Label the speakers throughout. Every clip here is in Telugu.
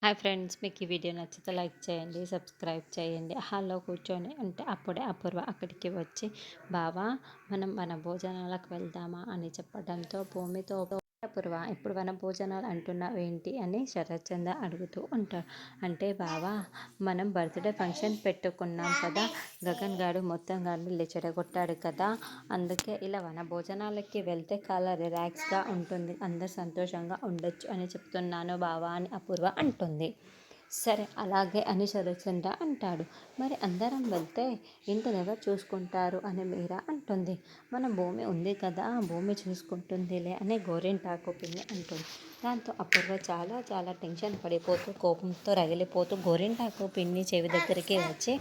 Speaker 1: హాయ్ ఫ్రెండ్స్, మీకు ఈ వీడియో నచ్చితే లైక్ చేయండి, సబ్స్క్రైబ్ చేయండి. హాల్లో కూర్చొని అంటే అప్పుడే అపూర్వ అక్కడికి వచ్చి బావా మనం భోజనాలకు వెళ్దామా అని చెప్పడంతో భూమితో అపూర్వ ఇప్పుడు భోజనాలు అంటున్నావేంటి అని శరత్చంద్ర అడుగుతూ ఉంటాడు. అంటే బావా మనం బర్త్డే ఫంక్షన్ పెట్టుకున్నాం కదా, గగన్ గాడు మొత్తం గాడు చెడగొట్టాడు కదా, అందుకే ఇలా భోజనాలకి వెళ్తే చాలా రిలాక్స్గా ఉంటుంది, అందరు సంతోషంగా ఉండొచ్చు అని చెప్తున్నాను బావా అని అపూర్వ అంటుంది. సరే అలాగే అని శరత్చంద్ర అంటాడు. మరి అందరం వెళ్తే ఇంటిని ఎవరు చూసుకుంటారు అని మీరా అంటుంది. మన భూమి ఉంది కదా, భూమి చూసుకుంటుందిలే అని గోరింటాకు పిన్ని అంటుంది. దాంతో అపూర్వ చాలా చాలా టెన్షన్ పడిపోతూ కోపంతో రగిలిపోతూ గోరింటాకు పిన్ని చెవి దగ్గరికి వచ్చి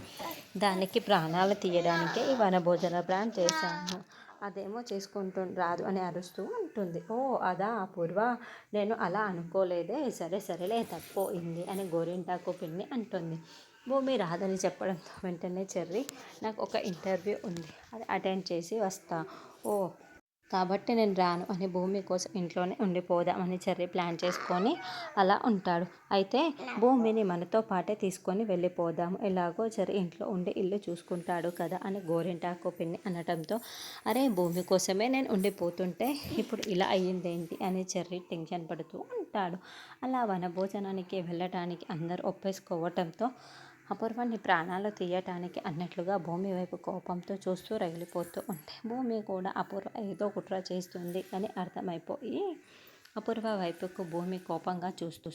Speaker 1: దానికి ప్రాణాలు తీయడానికే ఈ వనభోజన ప్లాన్ చేశాను, అదేమో చేసుకుంటూ రాదు అని అరుస్తూ ఉంటుంది. ఓ అదా అపూర్వ, నేను అలా అనుకోలేదే, సరే సరేలే తప్పోయింది అని గోరింటాకు పిన్ని అంటుంది. భూమి రాదని చెప్పడంతో వెంటనే చెర్రి నాకు ఒక ఇంటర్వ్యూ ఉంది, అది అటెండ్ చేసి వస్తా, ఓ కాబట్టి నేను రాను అని భూమి కోసం ఇంట్లోనే ఉండిపోదామని చెర్రి ప్లాన్ చేసుకొని అలా ఉంటాడు. అయితే భూమిని మనతో పాటే తీసుకొని వెళ్ళిపోదాము, ఎలాగో చెర్రి ఇంట్లో ఉండి ఇల్లు చూసుకుంటాడు కదా అని గోరింటాకు పిన్ని అనడంతో అరే భూమి కోసమే నేను ఉండిపోతుంటే ఇప్పుడు ఇలా అయ్యిందేంటి అని చెర్రి టెన్షన్ పడుతూ ఉంటాడు. అలా వనభోజనానికి వెళ్ళటానికి అందరూ ఒప్పేసుకోవటంతో అపూర్వాన్ని ప్రాణాలు తీయటానికి అన్నట్లుగా భూమి వైపు కోపంతో చూస్తూ రగిలిపోతూ ఉంటే భూమి కూడా అపూర్వ ఏదో కుట్ర చేస్తుంది అని అర్థమైపోయి అపూర్వ వైపుకు భూమి కోపంగా చూస్తూ